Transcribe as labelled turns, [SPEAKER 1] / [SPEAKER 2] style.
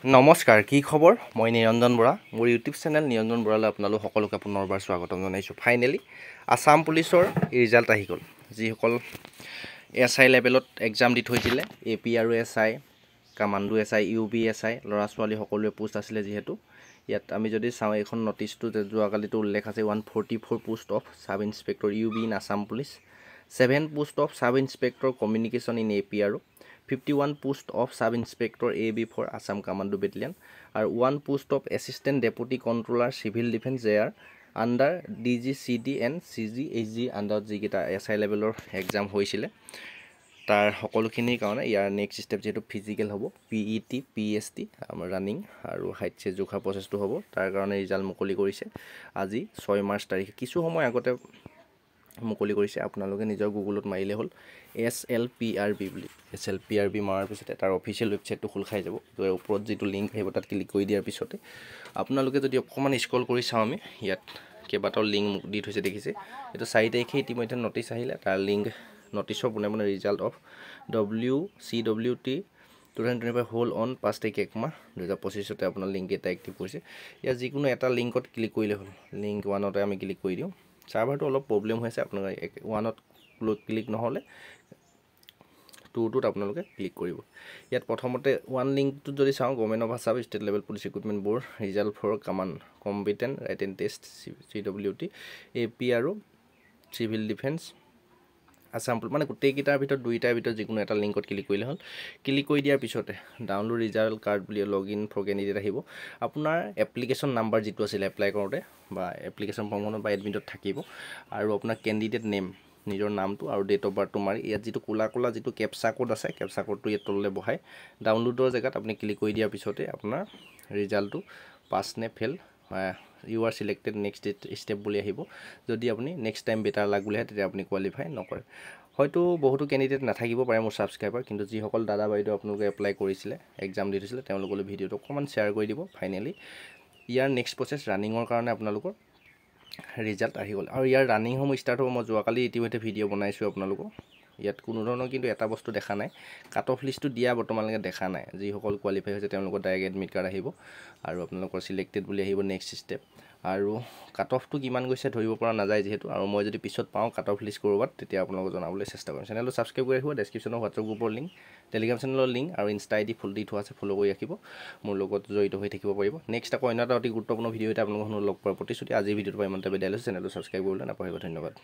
[SPEAKER 1] নমস্কাৰ, কি খবৰ? মই নিৰঞ্জন বৰা। মোৰ ইউটিউব চেনেল নিৰঞ্জন বৰালৈ আপোনালোক সকলোকে পুনৰবাৰ স্বাগতম জনাইছোঁ। ফাইনেলি আসাম পুলিচৰ ৰিজাল্ট আহি গ'ল। যিসকল SI লেভেলত এক্সাম দি থৈছিলে, AP আৰু SI, commando SI, UB SI, ল'ৰা ছোৱালী সকলোৱে পোষ্ট আছিলে যিহেতু। ইয়াত আমি যদি চাওঁ, এইখন নটিছটো যোৱাকালিতো উল্লেখ আছে 144 post of sub inspector UB in Assam police, 7 post of sub inspector communication in AP আৰু 51 post of sub inspector AB for Assam commando battalion আৰু 1 post of assistant deputy controller civil defence JR under DGCD and CGHG আণ্ডাৰত যিকেইটা SI লেভেলৰ exam হৈছিলে তাৰ সকলোখিনিৰ কাৰণে ইয়াৰ next step যিহেতু ফিজিকেল হ'ব, PET, PST আমাৰ ৰানিং আৰু হাইট চেজ জোখা প্ৰচেছটো হ'ব। তাৰ কাৰণে ৰিজাল্ট মুকলি কৰিছে আজি 6 মাৰ্চ তাৰিখে। কিছু সময় আগতে মুকলি কৰিছে। আপোনালোকে নিজৰ গুগলত মাৰিলে হ'ল SLPRB বুলি। SLPRB মাৰাৰ পিছতে তাৰ অফিচিয়েল ৱেবছাইটটো খোল খাই যাব। তো ওপৰত যিটো লিংক আহিব তাত ক্লিক কৰি দিয়াৰ পিছতে আপোনালোকে যদি অকণমান স্ক্ৰল কৰি চাওঁ, আমি ইয়াত কেইবাটাও লিংক দি থৈছে দেখিছে। এইটো 4 তাৰিখে ইতিমধ্যে নটিছ আহিলে। তাৰ লিংক নটিছৰ পোনে পোনে ৰিজাল্ট অফ WCWT 2025 হ'ল অন 5 তাৰিখ 1 মাহ 2025 আপোনাৰ লিংক এটা এক্টিভ কৰিছে। ইয়াত যিকোনো এটা লিংকত ক্লিক কৰিলে হ'ল। লিংক 1তে আমি ক্লিক কৰি দিওঁ। ছাৰ্ভাৰটো অলপ প্ৰব্লেম হৈছে, আপোনালোকে 1ত ক্লিক নহ'লে 2টোত আপোনালোকে ক্লিক কৰিব। ইয়াত প্ৰথমতে 1 লিংকটোত যদি চাওঁ, government of Assam state level police recruitment board result for command competent written test CWT AP আৰু চিভিল ডিফেন্স আসাম মানে গোটেইকেইটাৰ ভিতৰত 2টাৰ ভিতৰত যিকোনো এটা লিংকত ক্লিক কৰিলে হ'ল। ক্লিক কৰি দিয়াৰ পিছতে ডাউনলোড ৰিজাল্ট কাৰ্ড বুলি লগ ইন ফৰ কেণ্ডিডেট আহিব। আপোনাৰ এপ্লিকেশ্যন নাম্বাৰ যিটো আছিলে এপ্লাই কৰোঁতে বা এপ্লিকেশ্যন ফৰ্মখনত বা এডমিটত থাকিব আৰু আপোনাৰ কেণ্ডিডেট নেম, নিজৰ নামটো আৰু ডেট অফ বাৰ্থটো মাৰি ইয়াত যিটো ক'লা যিটো কেপচা কোড আছে, কেপচা কোডটো ইয়াত তললৈ বহাই ডাউনলোডৰ জেগাত আপুনি ক্লিক কৰি দিয়াৰ পিছতে আপোনাৰ ৰিজাল্টটো পাছ নে fail, you are selected next step বুলি আহিব। যদি আপুনি নেক্সট টাইম বেটাৰ লাগ বুলি আহে তেতিয়া আপুনি কোৱালিফাই নকৰে। হয়তো বহুতো কেণ্ডিডেট নাথাকিব পাৰে মোৰ ছাবস্ক্ৰাইবাৰ, কিন্তু যিসকল দাদা বাইদেউ আপোনালোকে এপ্লাই কৰিছিলে, এক্সাম দি থৈছিলে, তেওঁলোকলৈ ভিডিঅ'টো অকণমান শ্বেয়াৰ কৰি দিব। ফাইনেলি ইয়াৰ নেক্সট প্ৰচেছ ৰানিঙৰ কাৰণে আপোনালোকৰ ৰিজাল্ট আহি গ'ল আৰু ইয়াৰ ৰানিংসমূহ ষ্টাৰ্ট হ'ব। মই যোৱাকালি ইতিমধ্যে ভিডিঅ' বনাইছোঁ আপোনালোকক। ইয়াত কোনো ধৰণৰ কিন্তু এটা বস্তু দেখা নাই, কাট অফ লিষ্টটো দিয়া বৰ্তমানলৈকে দেখা নাই। যিসকল কোৱালিফাই হৈছে তেওঁলোকৰ ডাইৰেক্ট এডমিট কাৰ্ড আহিব আৰু আপোনালোকৰ চিলেক্টেড বুলি আহিব নেক্সট ষ্টেপ। আৰু কাট অফটো কিমান গৈছে ধৰিব পৰা নাযায় যিহেতু, আৰু মই যদি পিছত পাওঁ কাট অফ লিষ্ট ক'ৰবাত তেতিয়া আপোনালোকক জনাবলৈ চেষ্টা কৰিম। চেনেলটো ছাবস্ক্ৰাইব কৰি ৰাখিব। ডেছক্ৰিপশ্যনত হোৱাটছআপ গ্ৰুপৰ লিংক, টেলিগ্ৰাম চেনেলৰ লিংক আৰু ইনষ্টা ID ফুল দি থোৱা আছে, ফ'ল' কৰি ৰাখিব। মোৰ লগত জড়িত হৈ থাকিব পাৰিব। নেক্সট আকৌ অন্য এটা অতি গুৰুত্বপূৰ্ণ ভিডিঅ' এটা আপোনালোকক লগ পোৱাৰ প্ৰতিশ্ৰুতি। আজিৰ ভিডিঅ'টো পৰা ইমানতে বিদায় লৈছোঁ। চেনেলটো ছাবস্ক্ৰাইব কৰিবলৈ নাপাহৰিব। ধন্যবাদ।